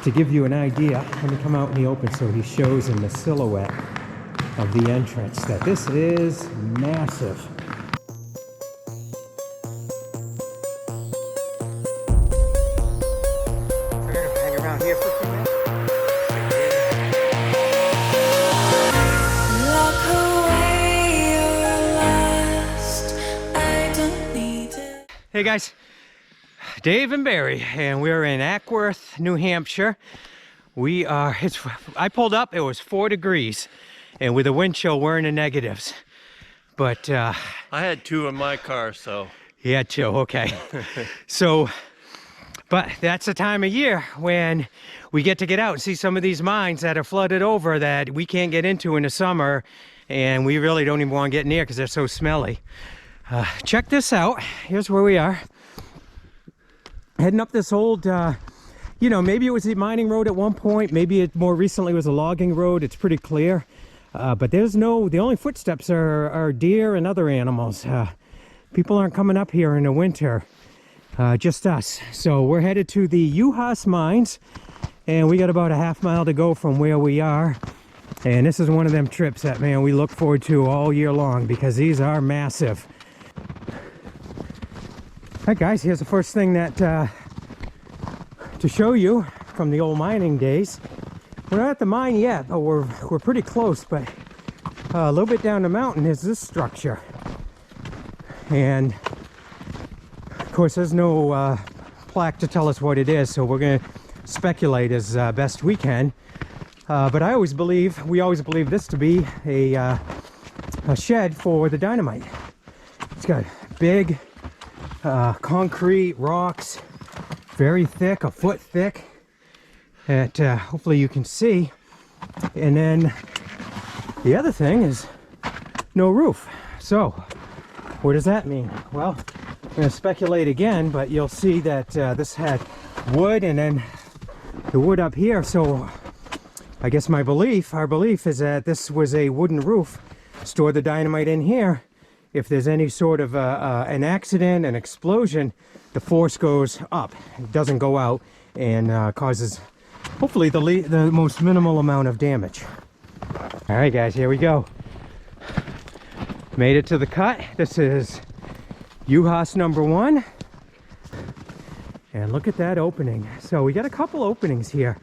to give you an idea, let me come out in the open so he shows in the silhouette of the entrance that this is massive. We're gonna hang around here for a few minutes. Hey guys, Dave and Barry, and we're in Ackworth, New Hampshire. I pulled up, it was 4 degrees, and with a wind chill, we're in the negatives. But I had 2 in my car, so. You had 2, okay. But that's the time of year when we get to get out and see some of these mines that are flooded over that we can't get into in the summer, and we really don't even want to get near because they're so smelly. Check this out. Here's where we are. Heading up this old, you know, maybe it was a mining road at one point. Maybe it more recently was a logging road. It's pretty clear. But the only footsteps are deer and other animals. People aren't coming up here in the winter. Just us. So we're headed to the Yuhas mines. And we got about a half mile to go from where we are. And this is one of them trips that, man, we look forward to all year long because these are massive. Alright guys, here's the first thing that to show you from the old mining days. We're not at the mine yet, but we're pretty close. But a little bit down the mountain is this structure, and of course there's no plaque to tell us what it is, so we're going to speculate as best we can. But we always believe this to be a shed for the dynamite. It's got big concrete rocks, very thick, a foot thick, that hopefully you can see. And then the other thing is no roof. So what does that mean? Well, I'm going to speculate again, but you'll see that this had wood and then the wood up here. So I guess our belief is that this was a wooden roof. Store the dynamite in here. If there's any sort of an accident, an explosion, the force goes up. It doesn't go out, and causes hopefully the most minimal amount of damage. All right, guys, here we go. Made it to the cut. This is Yuhas number 1. And look at that opening. So we got a couple openings here.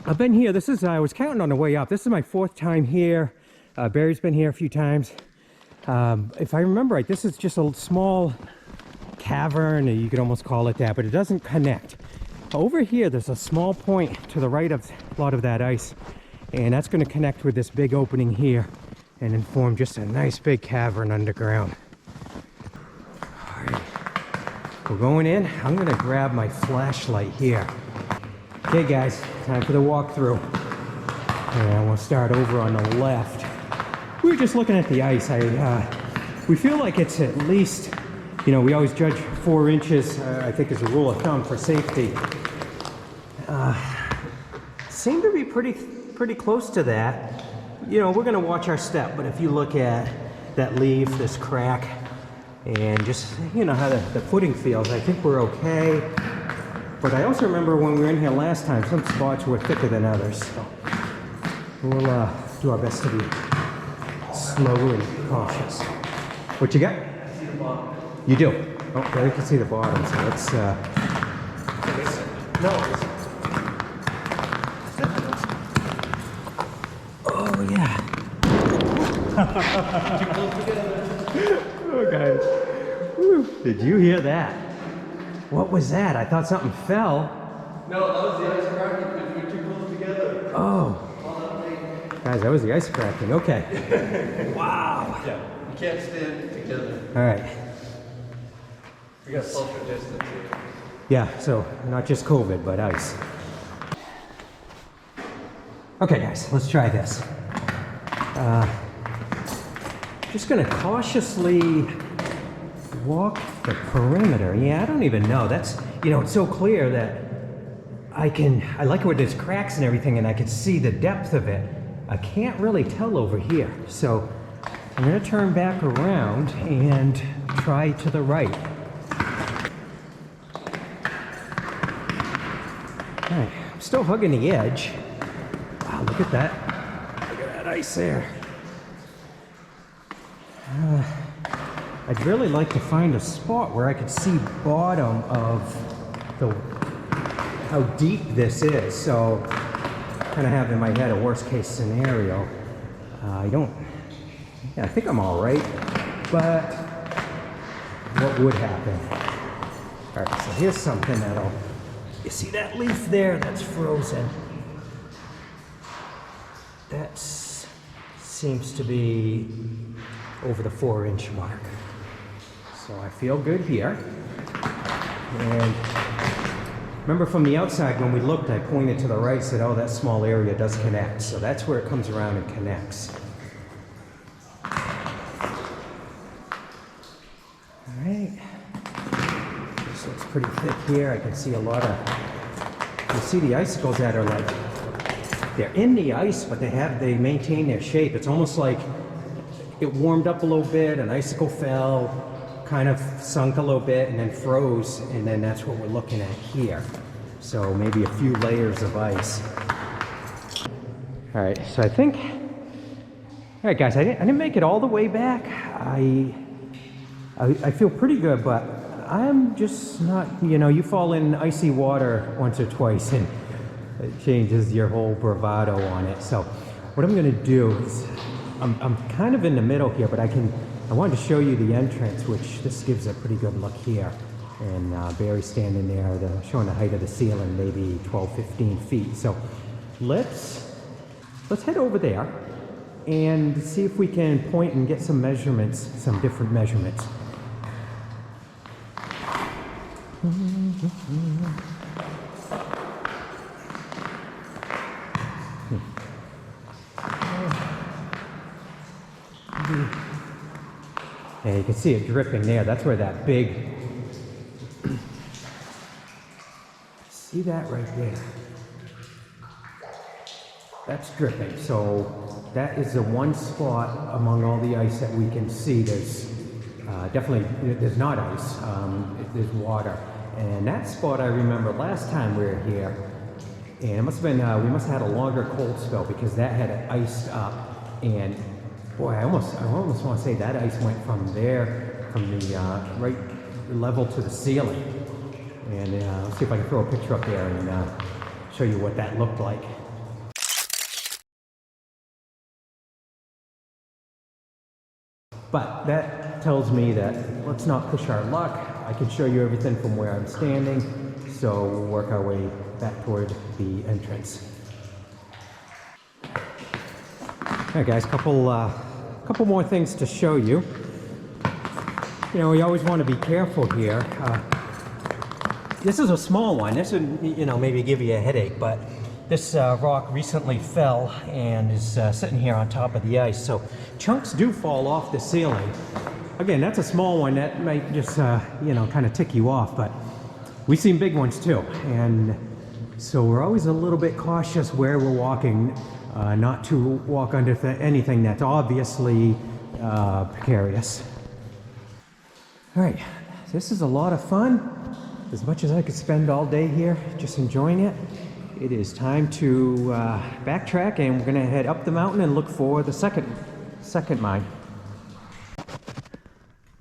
I've been here, I was counting on the way up. This is my 4th time here. Barry's been here a few times. If I remember right, this is just a small cavern, or you could almost call it that, but it doesn't connect. Over here, there's a small point to the right of a lot of that ice, and that's going to connect with this big opening here and then form just a nice big cavern underground. All right, we're going in. I'm going to grab my flashlight here. Okay guys, time for the walkthrough. And we'll start over on the left. We were just looking at the ice. We feel like it's at least, you know, we always judge 4 inches, I think is a rule of thumb for safety. Seem to be pretty close to that. You know, we're gonna watch our step, but if you look at that leaf, this crack, and just, you know, how the footing feels, I think we're okay. But I also remember when we were in here last time, some spots were thicker than others. So we'll do our best to be slow and cautious. What you got? I see the bottom. You do? Oh, yeah, we can see the bottom, so let's... No. Oh, yeah. Oh, guys. Woo. Did you hear that? What was that? I thought something fell. No, that was the ice cracking because we were too close together. Oh. Guys, that was the ice cracking. Okay. Wow. Yeah, you can't stand together. All right. We got social distance here. Yeah, so not just COVID, but ice. Okay, guys, let's try this. Just gonna cautiously walk the perimeter. Yeah, I don't even know. That's, you know, it's so clear that I like it where there's cracks and everything, and I can see the depth of it. I can't really tell over here. So I'm gonna turn back around and try to the right. Alright, I'm still hugging the edge. Wow, look at that. Look at that ice there. I'd really like to find a spot where I could see bottom of how deep this is. So, kind of have in my head a worst case scenario. I think I'm all right, but what would happen? All right, so here's something you see that leaf there that's frozen? That seems to be over the 4-inch mark. So I feel good here. And remember from the outside when we looked, I pointed to the right, said, oh, that small area does connect. So that's where it comes around and connects. All right. This looks pretty thick here. I can see a lot of, you see the icicles that are like, they're in the ice, but they maintain their shape. It's almost like it warmed up a little bit, an icicle fell, kind of sunk a little bit, and then froze, and then that's what we're looking at here. So maybe a few layers of ice. All right, so I think, all right guys, I didn't make it all the way back. I feel pretty good, but I'm just not, you fall in icy water once or twice and it changes your whole bravado on it. So what I'm gonna do is, I'm kind of in the middle here, but I wanted to show you the entrance, which this gives a pretty good look here. And Barry's standing there, showing the height of the ceiling, maybe 12, 15 feet. So let's head over there and see if we can point and get some measurements, some different measurements. And you can see it dripping there. That's where that big, see that right there? That's dripping. So that is the one spot among all the ice that we can see. There's definitely, there's not ice, there's water. And that spot I remember last time we were here, and it must have been, we must have had a longer cold spell because that had it iced up. And boy, I almost want to say that ice went from there, from the right level to the ceiling. And let's see if I can throw a picture up there and show you what that looked like. But that tells me that let's not push our luck. I can show you everything from where I'm standing, so we'll work our way back toward the entrance. All right, guys, couple more things to show you. We always want to be careful here. This is a small one. This would, maybe give you a headache, but this rock recently fell and is sitting here on top of the ice. So chunks do fall off the ceiling. Again, that's a small one that might just, kind of tick you off, but we've seen big ones too. And so we're always a little bit cautious where we're walking, not to walk under anything that's obviously precarious. All right, this is a lot of fun. As much as I could spend all day here just enjoying it, it is time to backtrack, and we're gonna head up the mountain and look for the second mine.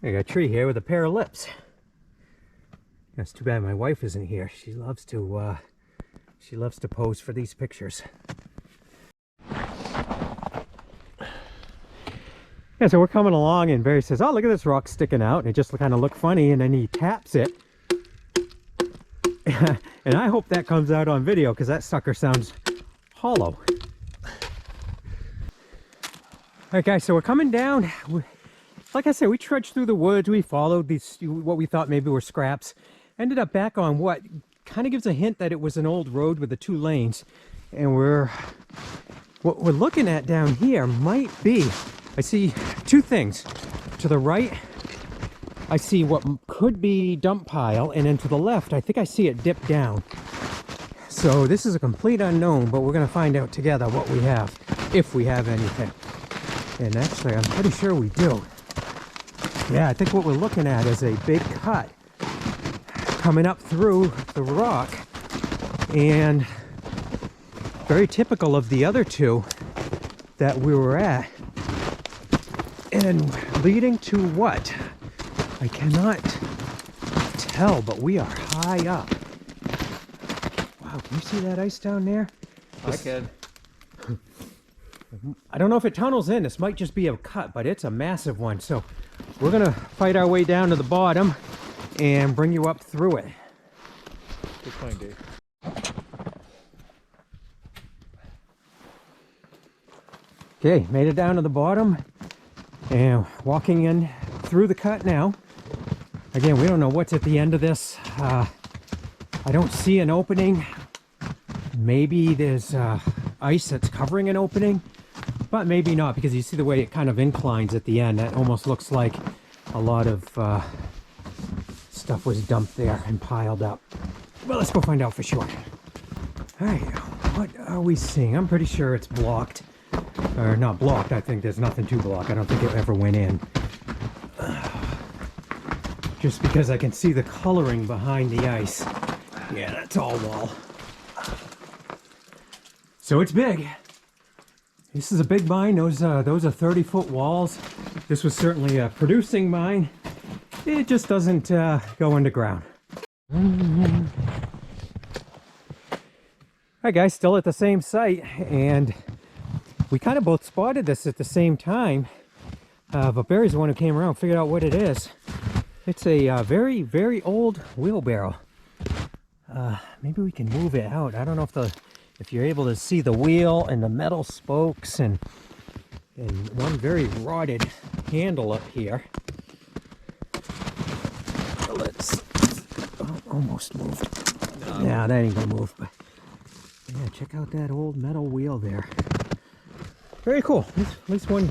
I got a tree here with a pair of lips. That's too bad my wife isn't here. She loves to pose for these pictures. Yeah, so we're coming along and Barry says, oh, look at this rock sticking out. And it just kind of looked funny, and then he taps it. And I hope that comes out on video because that sucker sounds hollow. All right, guys, so we're coming down. Like I said, we trudged through the woods. We followed these, what we thought maybe were scraps. Ended up back on what kind of gives a hint that it was an old road with the 2 lanes. And what we're looking at down here might be, I see 2 things. To the right, I see what could be dump pile, and then to the left, I think I see it dip down. So this is a complete unknown, but we're going to find out together what we have, if we have anything. And actually, I'm pretty sure we do. Yeah, I think what we're looking at is a big cut coming up through the rock and very typical of the other two that we were at. And leading to what? I cannot tell, but we are high up. Wow, can you see that ice down there? I can. I don't know if it tunnels in. This might just be a cut, but it's a massive one. So we're gonna fight our way down to the bottom and bring you up through it. Good point, Dave. Okay, made it down to the bottom and walking in through the cut now. Again, we don't know what's at the end of this. I don't see an opening. Maybe there's ice that's covering an opening, but maybe not, because you see the way it kind of inclines at the end. That almost looks like a lot of stuff was dumped there and piled up. Well, let's go find out for sure. All right, what are we seeing? I'm pretty sure it's blocked. Or not blocked, I think there's nothing to block. I don't think it ever went in. Just because I can see the coloring behind the ice. Yeah, that's all wall. So it's big. This is a big mine. Those are 30-foot walls. This was certainly a producing mine. It just doesn't go underground. Hi guys, still at the same site, and we kind of both spotted this at the same time, but Barry's the one who came around and figured out what it is. It's a very, very old wheelbarrow. Maybe we can move it out. I don't know if you're able to see the wheel and the metal spokes and one very rotted handle up here. Let's almost moved. No. Yeah, that ain't gonna move, but yeah, check out that old metal wheel there. Very cool. At least one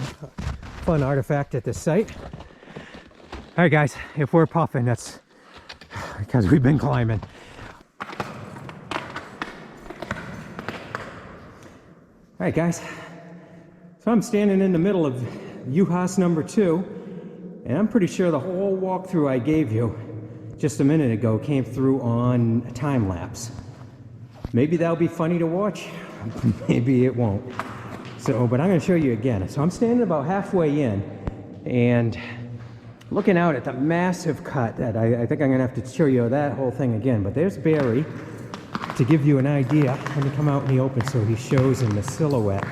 fun artifact at this site. All right, guys, if we're puffing, that's because we've been climbing. All right, guys. So I'm standing in the middle of Yuhas number 2, and I'm pretty sure the whole walkthrough I gave you just a minute ago came through on a time lapse. Maybe that'll be funny to watch. Maybe it won't. So, but I'm going to show you again. So I'm standing about halfway in and looking out at the massive cut that I think I'm going to have to show you that whole thing again. But there's Barry to give you an idea. Let me come out in the open so he shows in the silhouette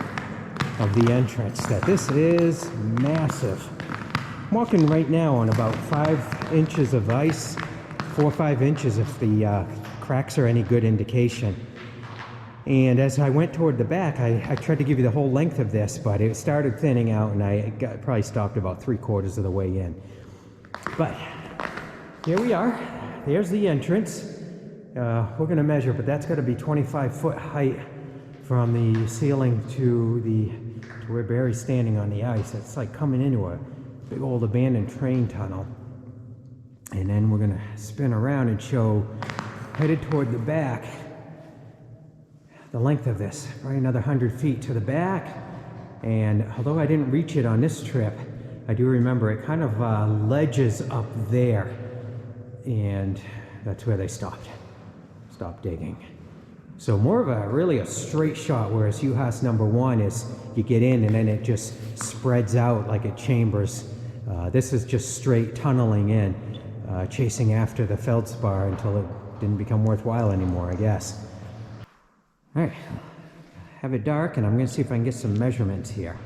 of the entrance that this is massive. I'm walking right now on about 5 inches of ice, 4 or 5 inches if the cracks are any good indication. And as I went toward the back, I tried to give you the whole length of this, but it started thinning out, and I probably stopped about 3/4 of the way in. But here we are. There's the entrance. We're going to measure, but that's got to be 25-foot height from the ceiling to where Barry's standing on the ice. It's like coming into a big old abandoned train tunnel. And then we're going to spin around and show, headed toward the back, the length of this, probably another 100 feet to the back. And although I didn't reach it on this trip, I do remember it kind of ledges up there, and that's where they stopped digging. So more of a really a straight shot, whereas Yuhas number 1 is you get in and then it just spreads out like it chambers. This is just straight tunneling in, chasing after the Feldspar until it didn't become worthwhile anymore, I guess. All right, have it dark, and I'm going to see if I can get some measurements here.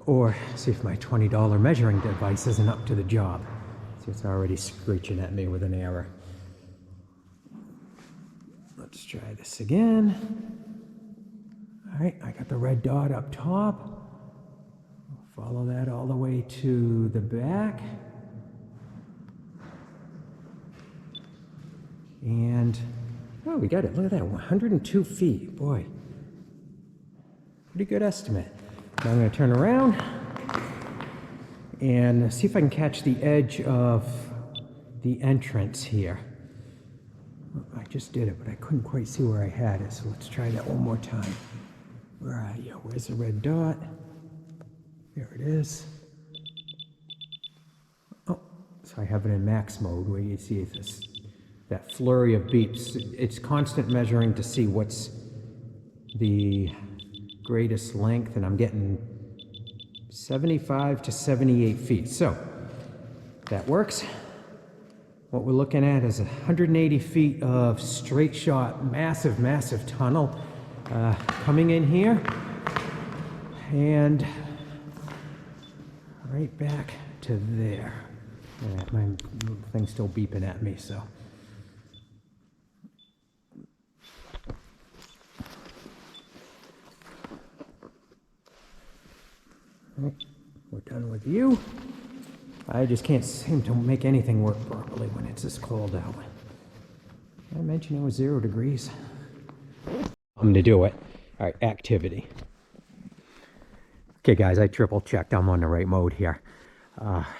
Or see if my $20 measuring device isn't up to the job. See, it's already screeching at me with an error. Let's try this again. All right, I got the red dot up top. Follow that all the way to the back. And oh, we got it. Look at that, 102 feet. Boy, pretty good estimate. Now I'm going to turn around and see if I can catch the edge of the entrance here. I just did it, but I couldn't quite see where I had it, so let's try that one more time. Where are you? Where's the red dot? There it is. Oh, so I have it in max mode where you see this that flurry of beeps. It's constant measuring to see what's the greatest length, and I'm getting 75 to 78 feet. So that works. What we're looking at is 180 feet of straight shot, massive tunnel coming in here, and right back to there. Yeah, my thing's still beeping at me, so. Right, we're done with you. I just can't seem to make anything work properly when it's this cold out. Did I mention it was 0 degrees? I'm gonna do it. All right, activity. Okay, guys, I triple checked. I'm on the right mode here.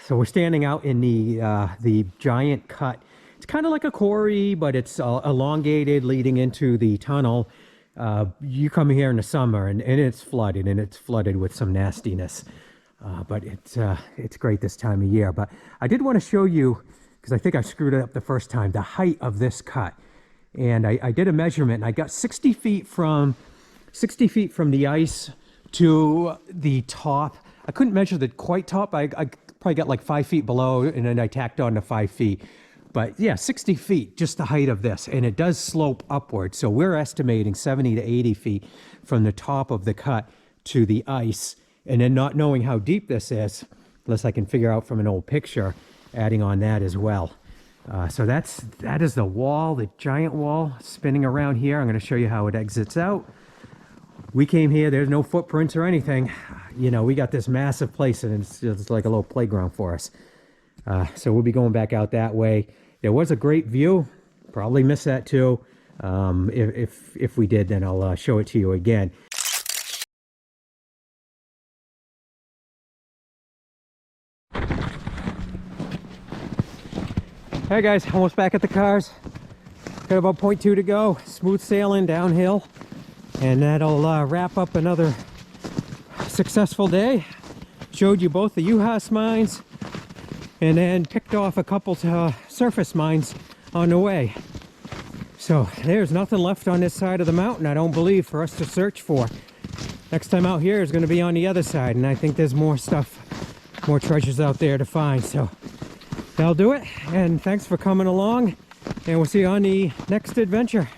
So we're standing out in the giant cut. It's kind of like a quarry, but it's elongated, leading into the tunnel. You come here in the summer, and it's flooded, and it's flooded with some nastiness. But it's great this time of year. But I did want to show you, because I think I screwed it up the first time, the height of this cut. And I did a measurement, and I got 60 feet from the ice to the top. I couldn't measure the quite top. I probably got like 5 feet below, and then I tacked on to 5 feet. But yeah, 60 feet, just the height of this. And it does slope upward. So we're estimating 70 to 80 feet from the top of the cut to the ice. And then not knowing how deep this is, unless I can figure out from an old picture, adding on that as well. So that is the wall, the giant wall spinning around here. I'm going to show you how it exits out. We came here, there's no footprints or anything. You know, we got this massive place, and it's just like a little playground for us. So we'll be going back out that way. There was a great view. Probably missed that too. If we did, then I'll show it to you again. Hey guys, almost back at the cars. Got about 0.2 to go. Smooth sailing downhill. And that'll wrap up another successful day. Showed you both the Yuhas mines, and then picked off a couple surface mines on the way. So there's nothing left on this side of the mountain, I don't believe, for us to search for. Next time out here is going to be on the other side, and I think there's more stuff, more treasures out there to find. So that'll do it, and thanks for coming along, and we'll see you on the next adventure.